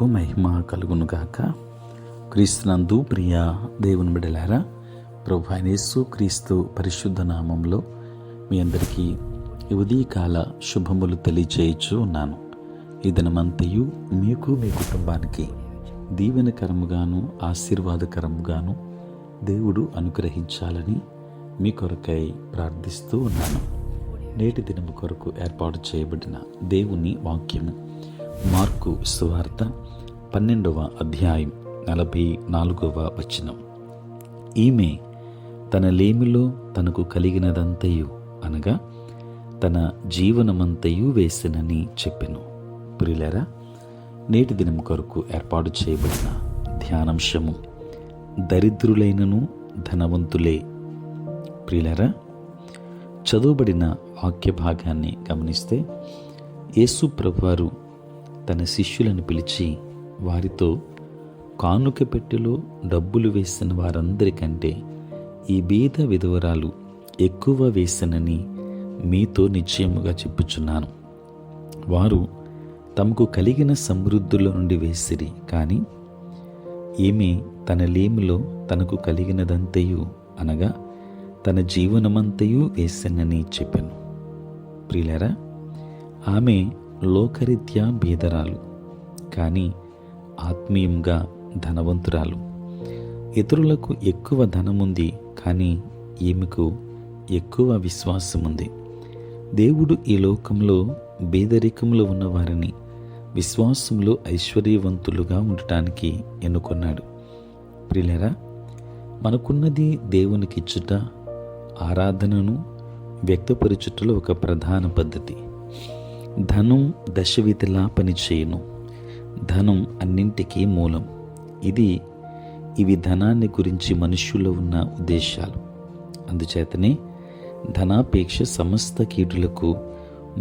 నామమునకు మహిమ కలుగునుగాక. క్రీస్తునందు ప్రియ దేవుని బిడ్డలారా, ప్రభువైన యేసు క్రీస్తు పరిశుద్ధ నామంలో మీ అందరికీ ఈ ఉదయకాల శుభములు తెలియచేయచ్చు ఉన్నాను. ఈ దినమంతయు మీకు మీ కుటుంబానికి దీవెనకరముగాను ఆశీర్వాదకరముగాను దేవుడు అనుగ్రహించాలని మీ కొరకై ప్రార్థిస్తూ ఉన్నాను. నేటి దినము కొరకు ఏర్పాటు చేయబడిన దేవుని వాక్యము మార్కు సువార్త 12వ అధ్యాయం 44వ వచనం. ఈమె తన లేమిలో తనకు కలిగినదంతయు అనగా తన జీవనమంతయు వేసినని చెప్పెను. ప్రియులారా, నేటి దినం కొరకు ఏర్పాటు చేయబడిన ధ్యానాంశము దరిద్రులైనను ధనవంతులే. ప్రియులారా, చదువుబడిన వాక్య భాగాన్ని గమనిస్తే యేసు ప్రభువారు తన శిష్యులను పిలిచి వారితో, కానుక పెట్టెలో డబ్బులు వేసిన వారందరికంటే ఈ బీద విధవరాలు ఎక్కువ వేసినని మీతో నిశ్చయముగా చెప్పుచున్నాను. వారు తమకు కలిగిన సమృద్ధుల నుండి వేసిరి, కానీ ఈమె తన లేమిలో తనకు కలిగినదంతయు అనగా తన జీవనమంతయు వేసినని చెప్పాను. ప్రియులారా, ఆమె లోకరీత్యా బీదరాలు, కానీ ఆత్మీయంగా ధనవంతురాలు. ఇతరులకు ఎక్కువ ధనముంది, కానీ ఈమెకు ఎక్కువ విశ్వాసముంది. దేవుడు ఈ లోకంలో బీదరికంలో ఉన్నవారిని విశ్వాసంలో ఐశ్వర్యవంతులుగా ఉండటానికి ఎన్నుకొన్నాడు. ప్రియులారా, మనకున్నది దేవునికి ఇచ్చుట, ఆరాధనను వ్యక్తపరచుటలో ఒక ప్రధాన పద్ధతి. ధనం దశవిధిలా పనిచేయును. ధనం అన్నింటికీ మూలం. ఇవి ధనాన్ని గురించి మనుష్యుల్లో ఉన్న ఉద్దేశాలు. అందుచేతనే ధనాపేక్ష సమస్త కీడులకు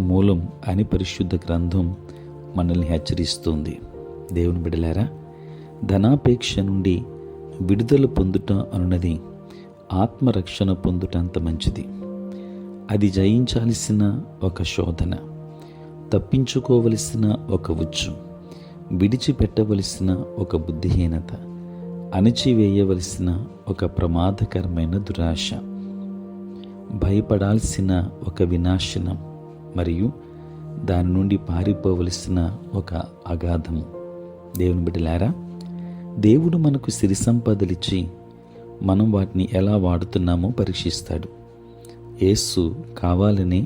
మూలం అని పరిశుద్ధ గ్రంథం మనల్ని హెచ్చరిస్తుంది. దేవుని బిడ్డలారా, ధనాపేక్ష నుండి విడుదల పొందుట అనున్నది ఆత్మరక్షణ పొందుటంత మంచిది. అది జయించాల్సిన ఒక శోధన, తప్పించుకోవలసిన ఒక ఉచ్చు, విడిచిపెట్టవలసిన ఒక బుద్ధిహీనత, అణచివేయవలసిన ఒక ప్రమాదకరమైన దురాశ, భయపడాల్సిన ఒక వినాశనం, మరియు దాని నుండి పారిపోవలసిన ఒక అగాధము. దేవుని బిడ్డలారా, దేవుడు మనకు సిరి సంపదలిచ్చి మనం వాటిని ఎలా వాడుతున్నామో పరీక్షిస్తాడు. యేసు కావాలనే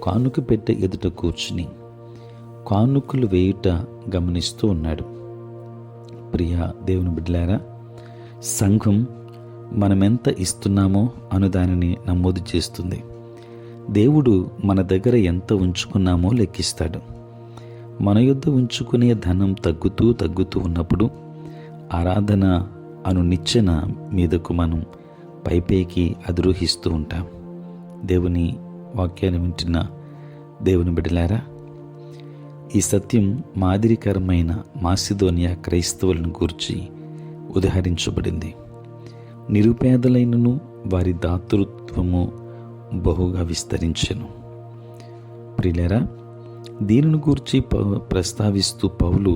కానుక పెట్టె ఎదుట కూర్చుని కానుకలు వేయుట గమనిస్తూ ఉన్నాడు. ప్రియ దేవుని బిడ్డలారా, సంఘం మనమెంత ఇస్తున్నామో అను దానిని నమోదు చేస్తుంది. దేవుడు మన దగ్గర ఎంత ఉంచుకున్నామో లెక్కిస్తాడు. మన యొద్ద ఉంచుకునే ధనం తగ్గుతూ ఉన్నప్పుడు ఆరాధన అను నిచ్చెన మీదకు మనం పైపైకి అధిరోహిస్తూ ఉంటాం. దేవుని వాక్యాన్ని వింటున్న దేవుని బిడ్డలారా, ఈ సత్యం మాదిరికరమైన మాసిదోనియా క్రైస్తవులను గూర్చి ఉదహరించబడింది. నిరుపేదలైనను వారి దాతృత్వము బహుగా విస్తరించెను. ప్రియులారా, దీనిని గూర్చి ప్రస్తావిస్తూ పౌలు,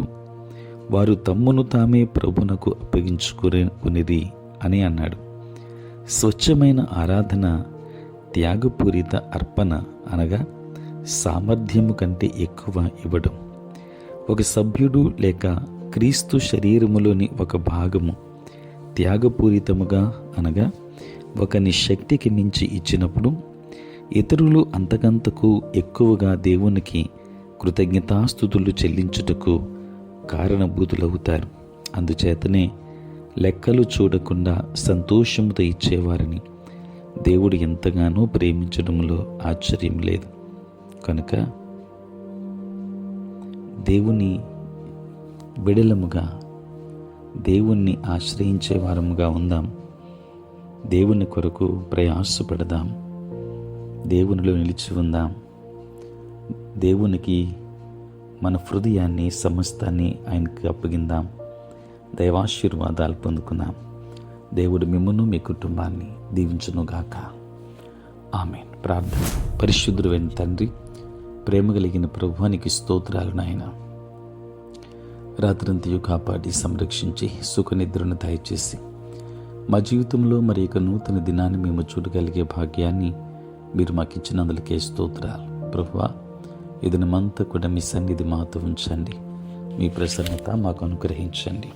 వారు తమ్మును తామే ప్రభునకు అప్పగించుకునిరి అని అన్నాడు. స్వచ్ఛమైన ఆరాధన త్యాగపూరిత అర్పణ అనగా సామర్థ్యము కంటే ఎక్కువ ఇవ్వడం. ఒక సభ్యుడు లేక క్రీస్తు శరీరములోని ఒక భాగము త్యాగపూరితముగా అనగా ఒకని శక్తికి మించి ఇచ్చినప్పుడు ఇతరులు అంతకంతకు ఎక్కువగా దేవునికి కృతజ్ఞతాస్తుతులు చెల్లించుటకు కారణభూతులవుతారు. అందుచేతనే లెక్కలు చూడకుండా సంతోషముతో ఇచ్చేవారిని దేవుడు ఎంతగానో ప్రేమించడంలో ఆశ్చర్యం లేదు. కనుక దేవుని బిడలముగా, దేవుణ్ణి ఆశ్రయించే వారముగా ఉందాం. దేవుని కొరకు ప్రయాసపడదాం. దేవునిలో నిలిచి ఉందాం. దేవునికి మన హృదయాన్ని, సమస్తాన్ని ఆయనకి అప్పగిందాం. దైవాశీర్వాదాలు పొందుకుందాం. దేవుడు మిమ్మును మీ కుటుంబాన్ని దీవించునుగాక. ఆమేన్. ప్రార్థన. పరిశుద్ధుడైన తండ్రి, ప్రేమ కలిగిన ప్రభువానికి స్తోత్రాలు నాయన. రాత్రంతయు కాపాడి సంరక్షించి సుఖనిద్రను దయచేసి మా జీవితంలో మరి ఇక నూతన దినాన్ని మేము చూడగలిగే భాగ్యాన్ని మీరు మాకు ఇచ్చినందులకే స్తోత్రాలు. ప్రభువా, ఈ దినమంతా కూడా మీ సన్నిధి మాతో ఉంచండి. మీ ప్రసన్నత మాకు అనుగ్రహించండి.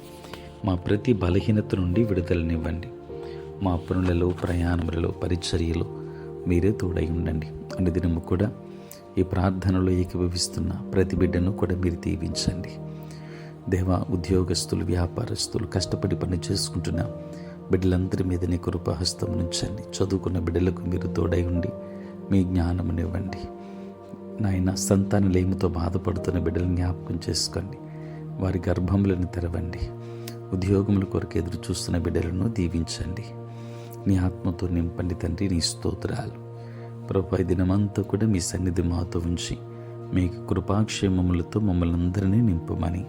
మా ప్రతి బలహీనత నుండి విడుదలనివ్వండి. మా పనులలో, ప్రయాణములలో, పరిచర్యలో మీరే తోడై ఉండండి. అన్ని దినము కూడా ఈ ప్రార్థనలో ఏకీభవిస్తున్న ప్రతి బిడ్డను కూడా మీరు దీవించండి. దేవా, ఉద్యోగస్తులు, వ్యాపారస్తులు కష్టపడి పని చేసుకుంటున్న బిడ్డలందరి మీద నీ కృపాహస్తం నుంచండి. చదువుకున్న బిడ్డలకు మీరు తోడై ఉండి మీ జ్ఞానమునివ్వండి. నాయన, సంతానలేమితో బాధపడుతున్న బిడ్డలను జ్ఞాపకం చేసుకోండి. వారి గర్భములను తెరవండి. ఉద్యోగముల కొరకు ఎదురు చూస్తున్న బిడ్డలను దీవించండి. నీ ఆత్మతో నింపండి తండ్రి. నీ స్తోత్రాలు. ప్రభువా, ఈ దినమంతా కూడా మీ సన్నిధి మాతో ఉంచి మీకు కృపాక్షేమములతో మమ్మల్ని అందరినీ నింపమని,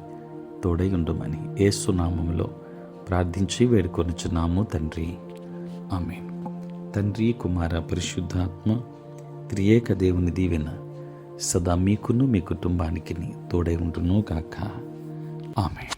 తోడై ఉండమని యేసు నామములో ప్రార్థించి వేడుకొనుచున్నాము తండ్రి. ఆమేన్. తండ్రి, కుమార, పరిశుద్ధాత్మ త్రియేక దేవుని దీవెన సదా మీకును మీ కుటుంబానికి తోడై ఉండును గాక. ఆమేన్.